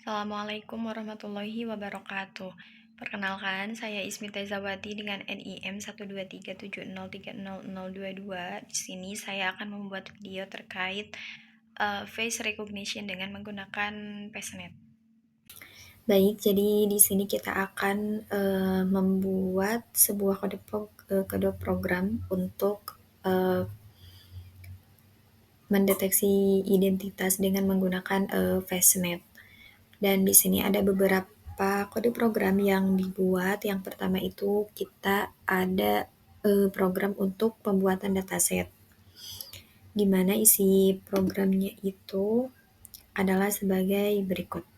Assalamualaikum warahmatullahi wabarakatuh. Perkenalkan, saya Ismita Zawati dengan NIM 12370300022. Di sini saya akan membuat video terkait face recognition dengan menggunakan Pesnet. Baik, jadi di sini kita akan membuat sebuah kode program untuk mendeteksi identitas dengan menggunakan FaceNet. Dan di sini ada beberapa kode program yang dibuat. Yang pertama itu kita ada program untuk pembuatan dataset, di mana isi programnya itu adalah sebagai berikut.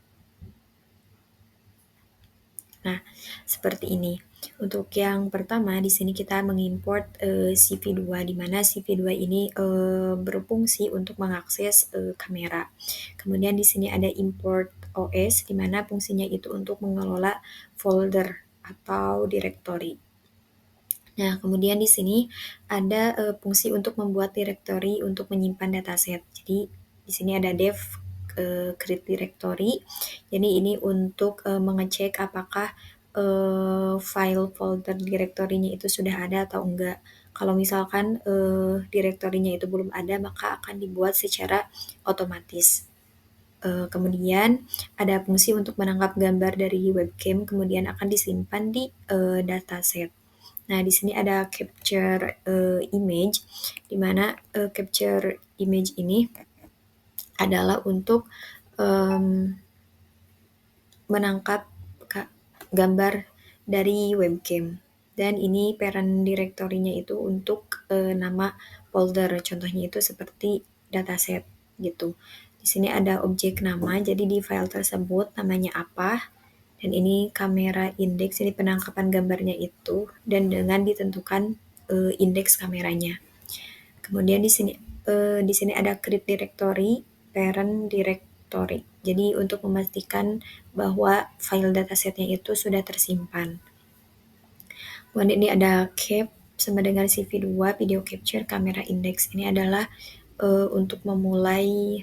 Nah, seperti ini. Untuk yang pertama, di sini kita mengimport CV2, di mana CV2 ini berfungsi untuk mengakses kamera. Kemudian di sini ada import OS, di mana fungsinya itu untuk mengelola folder atau directory. Nah, kemudian di sini ada fungsi untuk membuat directory untuk menyimpan dataset. Jadi di sini ada dev create directory. Jadi ini untuk mengecek apakah file folder directory-nya itu sudah ada atau enggak. Kalau misalkan directory-nya itu belum ada, maka akan dibuat secara otomatis. Kemudian ada fungsi untuk menangkap gambar dari webcam, kemudian akan disimpan di dataset. Nah, di sini ada capture image, di mana capture image ini adalah untuk menangkap gambar dari webcam. Dan ini parent directory-nya itu untuk nama folder, contohnya itu seperti dataset gitu. Di sini ada objek nama, jadi di file tersebut namanya apa, dan ini kamera indeks, ini penangkapan gambarnya itu, dan dengan ditentukan indeks kameranya. Kemudian di sini ada create directory, parent directory. Jadi untuk memastikan bahwa file datasetnya itu sudah tersimpan. Kemudian ini ada cap sama dengan CV2, video capture, kamera index. Ini adalah untuk memulai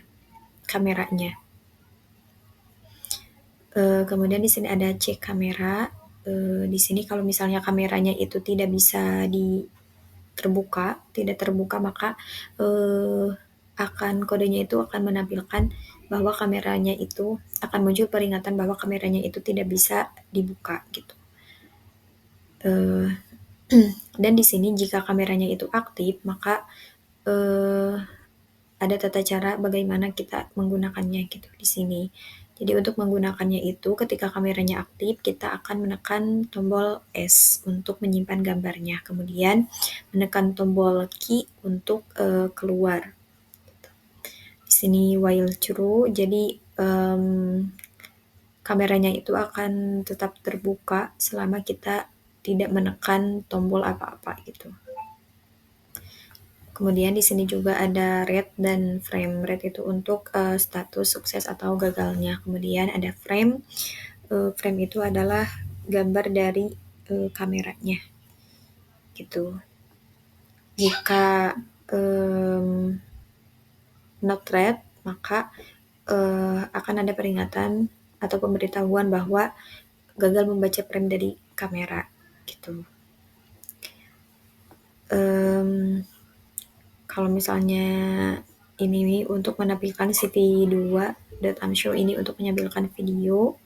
kameranya. Kemudian di sini ada cek kamera. Di sini kalau misalnya kameranya itu tidak bisa tidak terbuka, maka kodenya itu akan menampilkan bahwa kameranya itu akan muncul peringatan bahwa kameranya itu tidak bisa dibuka gitu. Dan di sini jika kameranya itu aktif, maka ada tata cara bagaimana kita menggunakannya gitu di sini. Jadi untuk menggunakannya itu ketika kameranya aktif, kita akan menekan tombol S untuk menyimpan gambarnya. Kemudian menekan tombol Q untuk keluar. Di sini while true, jadi kameranya itu akan tetap terbuka selama kita tidak menekan tombol apa-apa gitu. Kemudian di sini juga ada red dan frame. Red itu untuk status sukses atau gagalnya. Kemudian ada frame. Frame itu adalah gambar dari kameranya. Gitu. Jika not red, maka akan ada peringatan atau pemberitahuan bahwa gagal membaca frame dari kamera. Gitu. Kalau misalnya ini untuk menampilkan CV2.amshow ini untuk menampilkan video.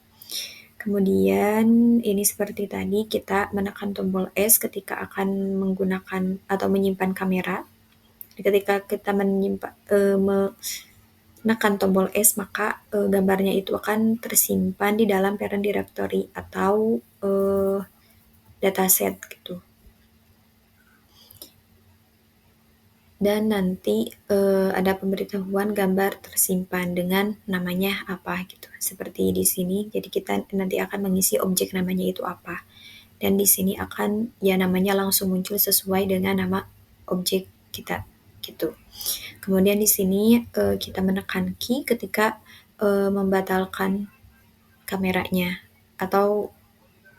Kemudian ini seperti tadi kita menekan tombol S ketika akan menggunakan atau menyimpan kamera. Ketika kita menekan tombol S, maka gambarnya itu akan tersimpan di dalam parent directory atau dataset gitu. Dan nanti ada pemberitahuan gambar tersimpan dengan namanya apa gitu. Seperti di sini, jadi kita nanti akan mengisi objek namanya itu apa. Dan di sini akan namanya langsung muncul sesuai dengan nama objek kita gitu. Kemudian di sini kita menekan key ketika membatalkan kameranya atau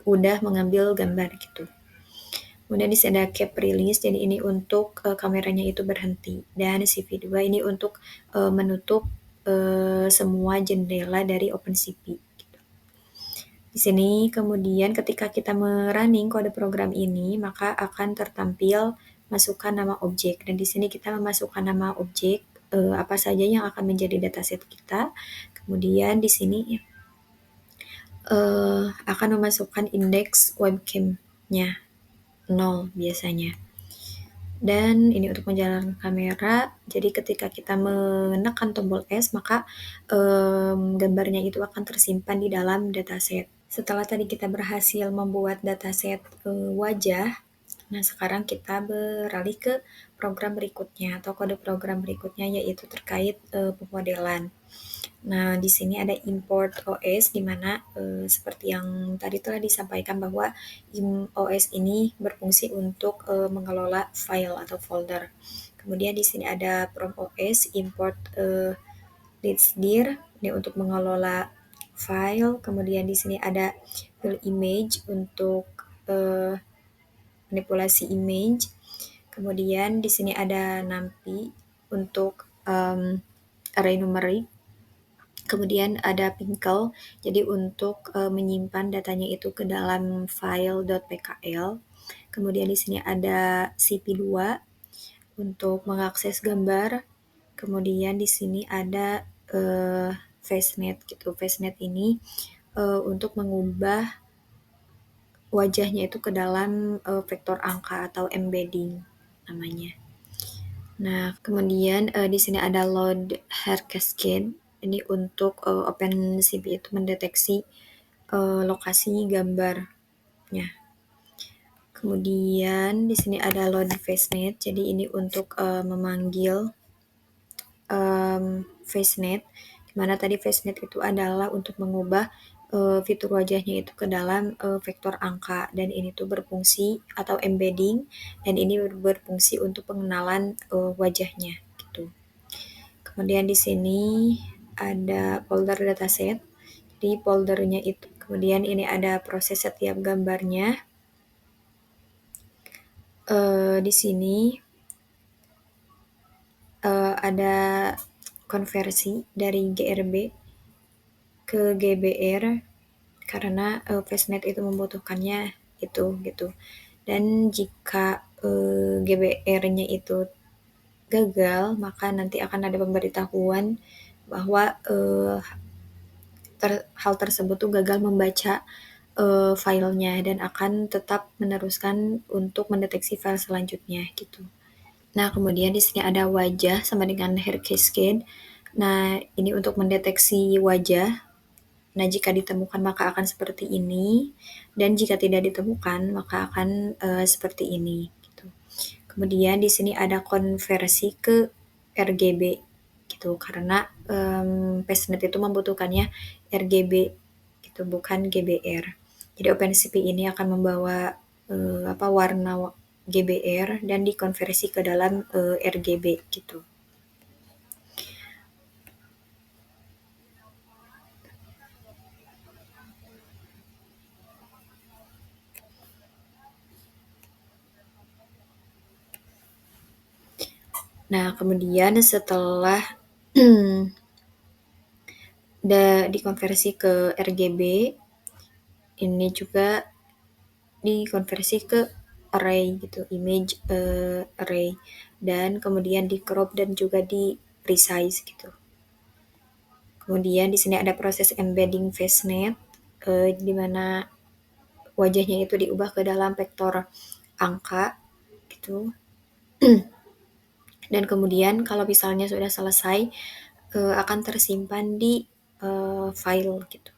udah mengambil gambar gitu. Kemudian di sini ada cap release, jadi ini untuk kameranya itu berhenti. Dan CV2 ini untuk menutup semua jendela dari OpenCV. Di sini kemudian ketika kita running kode program ini, maka akan tertampil masukkan nama objek dan di sini kita memasukkan nama objek apa saja yang akan menjadi dataset kita. Kemudian di sini akan memasukkan indeks webcam-nya 0 biasanya. Dan ini untuk menjalankan kamera, jadi ketika kita menekan tombol S, maka gambarnya itu akan tersimpan di dalam dataset. Setelah tadi kita berhasil membuat dataset wajah, nah sekarang kita beralih ke program berikutnya atau kode program berikutnya yaitu terkait pemodelan. Nah, di sini ada import OS di mana seperti yang tadi telah disampaikan bahwa OS ini berfungsi untuk mengelola file atau folder. Kemudian di sini ada from OS import dir ini untuk mengelola file. Kemudian di sini ada fill image untuk manipulasi image. Kemudian di sini ada numpy untuk array numerik. Kemudian ada pinkle, jadi untuk menyimpan datanya itu ke dalam file .pkl. Kemudian di sini ada cp2 untuk mengakses gambar. Kemudian di sini ada facenet gitu. Facenet ini untuk mengubah wajahnya itu ke dalam vektor angka atau embedding namanya. Nah, kemudian di sini ada load hair cascade. Ini untuk OpenCV itu mendeteksi lokasi gambarnya. Kemudian di sini ada load facenet. Jadi ini untuk memanggil facenet. Dimana tadi facenet itu adalah untuk mengubah fitur wajahnya itu ke dalam vektor angka dan ini tuh berfungsi atau embedding dan ini berfungsi untuk pengenalan wajahnya gitu. Kemudian di sini ada folder dataset. Di foldernya itu kemudian ini ada proses setiap gambarnya. Di sini ada konversi dari GRB ke GBR karena Fastnet itu membutuhkannya itu gitu. Dan jika GBR-nya itu gagal, maka nanti akan ada pemberitahuan bahwa hal tersebut tuh gagal membaca filenya dan akan tetap meneruskan untuk mendeteksi file selanjutnya gitu. Nah, kemudian di sini ada wajah sama dengan hair cascade. Nah, ini untuk mendeteksi wajah. Nah, jika ditemukan maka akan seperti ini dan jika tidak ditemukan maka akan seperti ini gitu. Kemudian di sini ada konversi ke RGB gitu karena Fastnet itu membutuhkannya RGB gitu bukan GBR. Jadi OpenCV ini akan membawa warna GBR dan dikonversi ke dalam RGB gitu. Nah, kemudian setelah dikonversi ke RGB, ini juga dikonversi ke array gitu, image array dan kemudian di crop dan juga di resize gitu. Kemudian di sini ada proses embedding Fastnet di mana wajahnya itu diubah ke dalam vektor angka gitu. Dan kemudian kalau misalnya sudah selesai akan tersimpan di file gitu.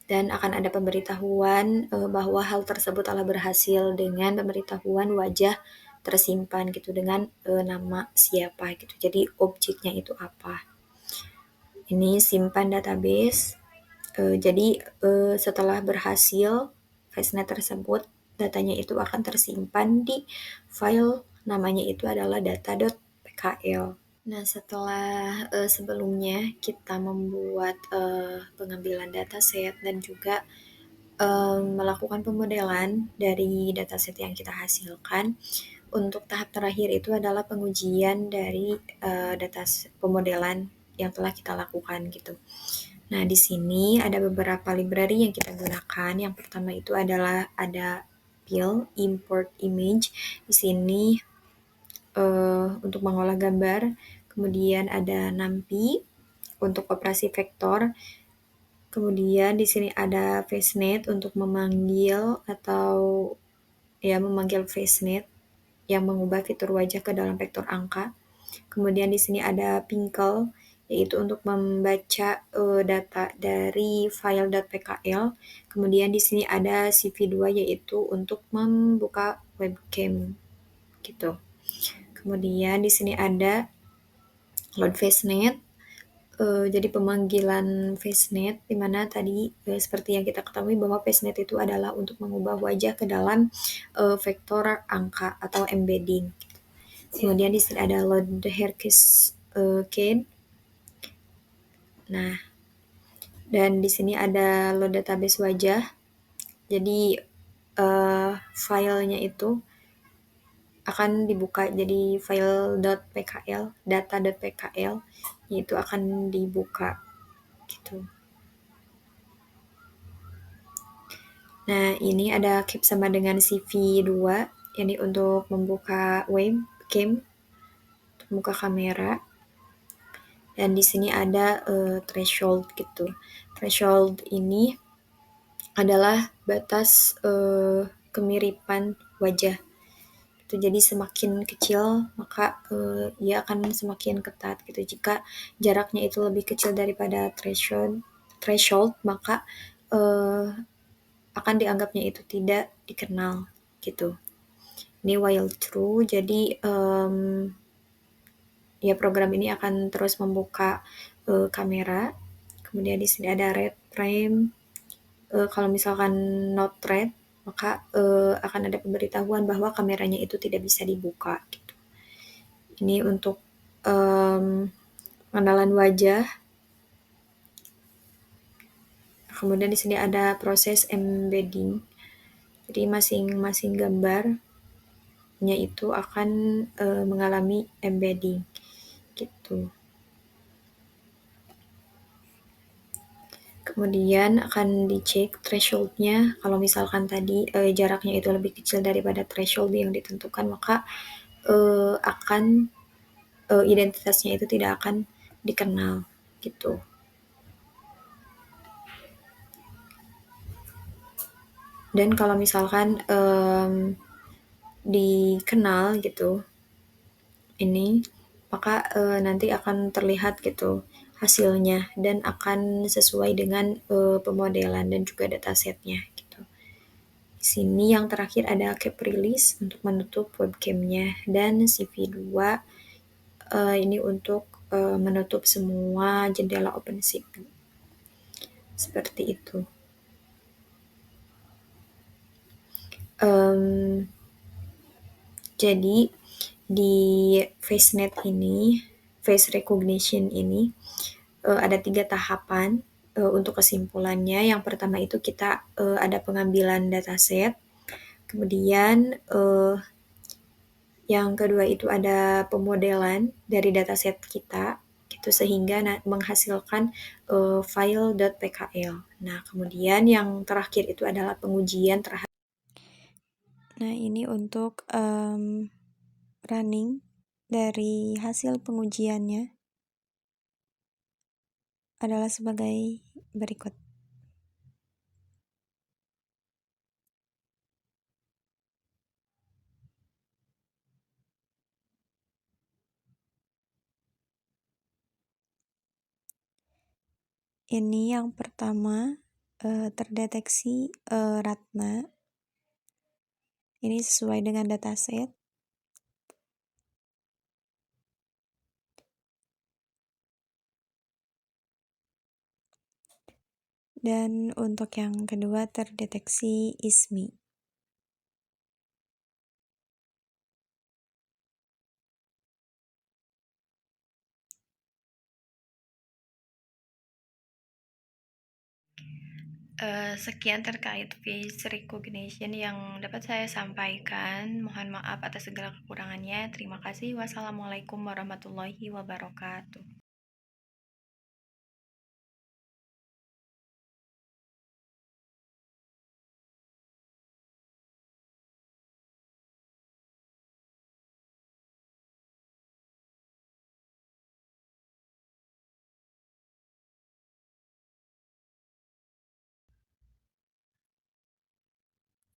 Dan akan ada pemberitahuan bahwa hal tersebut telah berhasil dengan pemberitahuan wajah tersimpan gitu dengan nama siapa gitu. Jadi objeknya itu apa. Ini simpan database. Jadi setelah berhasil Fastnet tersebut, datanya itu akan tersimpan di file namanya itu adalah data.pkl. Nah, setelah sebelumnya kita membuat pengambilan dataset dan juga melakukan pemodelan dari dataset yang kita hasilkan, untuk tahap terakhir itu adalah pengujian dari data pemodelan yang telah kita lakukan gitu. Nah, di sini ada beberapa library yang kita gunakan. Yang pertama itu adalah ada PIL, Import Image. Di sini untuk mengolah gambar. Kemudian ada NumPy untuk operasi vektor. Kemudian di sini ada FaceNet untuk memanggil atau memanggil FaceNet yang mengubah fitur wajah ke dalam vektor angka. Kemudian di sini ada Pinkle yaitu untuk membaca data dari file .pkl. Kemudian di sini ada CV2 yaitu untuk membuka webcam gitu. Kemudian di sini ada load FaceNet. Jadi pemanggilan FaceNet, di mana tadi seperti yang kita ketahui bahwa FaceNet itu adalah untuk mengubah wajah ke dalam vektor angka atau embedding. Kemudian di sini ada load hierarchies CAD. Nah, dan di sini ada load database wajah. Jadi filenya itu akan dibuka jadi file .pkl, data.pkl, yaitu akan dibuka gitu. Nah, ini ada cap sama dengan CV2, ini untuk membuka webcam, untuk membuka kamera. Dan di sini ada threshold gitu. Threshold ini adalah batas kemiripan wajah. Itu jadi semakin kecil maka ia akan semakin ketat gitu. Jika jaraknya itu lebih kecil daripada threshold maka akan dianggapnya itu tidak dikenal gitu. Ini while true, jadi program ini akan terus membuka kamera. Kemudian di sini ada red frame. Kalau misalkan not red, maka akan ada pemberitahuan bahwa kameranya itu tidak bisa dibuka. Gitu. Ini untuk pengenalan wajah. Kemudian di sini ada proses embedding. Jadi masing-masing gambarnya itu akan mengalami embedding gitu. Kemudian akan dicek threshold-nya. Kalau misalkan tadi jaraknya itu lebih kecil daripada threshold yang ditentukan, maka akan identitasnya itu tidak akan dikenal gitu. Dan kalau misalkan dikenal gitu ini, maka nanti akan terlihat gitu hasilnya dan akan sesuai dengan pemodelan dan juga datasetnya gitu. Di sini yang terakhir ada cap release untuk menutup webcamnya dan CV2 ini untuk menutup semua jendela OpenShift. Seperti itu. Jadi di FaceNet ini, face recognition ini ada 3 tahapan untuk kesimpulannya. Yang pertama itu kita ada pengambilan dataset, kemudian yang kedua itu ada pemodelan dari dataset kita, gitu sehingga menghasilkan file .pkl. Nah, kemudian yang terakhir itu adalah pengujian terhadap. Nah, ini untuk running dari hasil pengujiannya adalah sebagai berikut. Ini yang pertama terdeteksi Ratna. Ini sesuai dengan dataset. Dan untuk yang kedua terdeteksi ISMI. Sekian terkait face recognition yang dapat saya sampaikan. Mohon maaf atas segala kekurangannya. Terima kasih. Wassalamualaikum warahmatullahi wabarakatuh.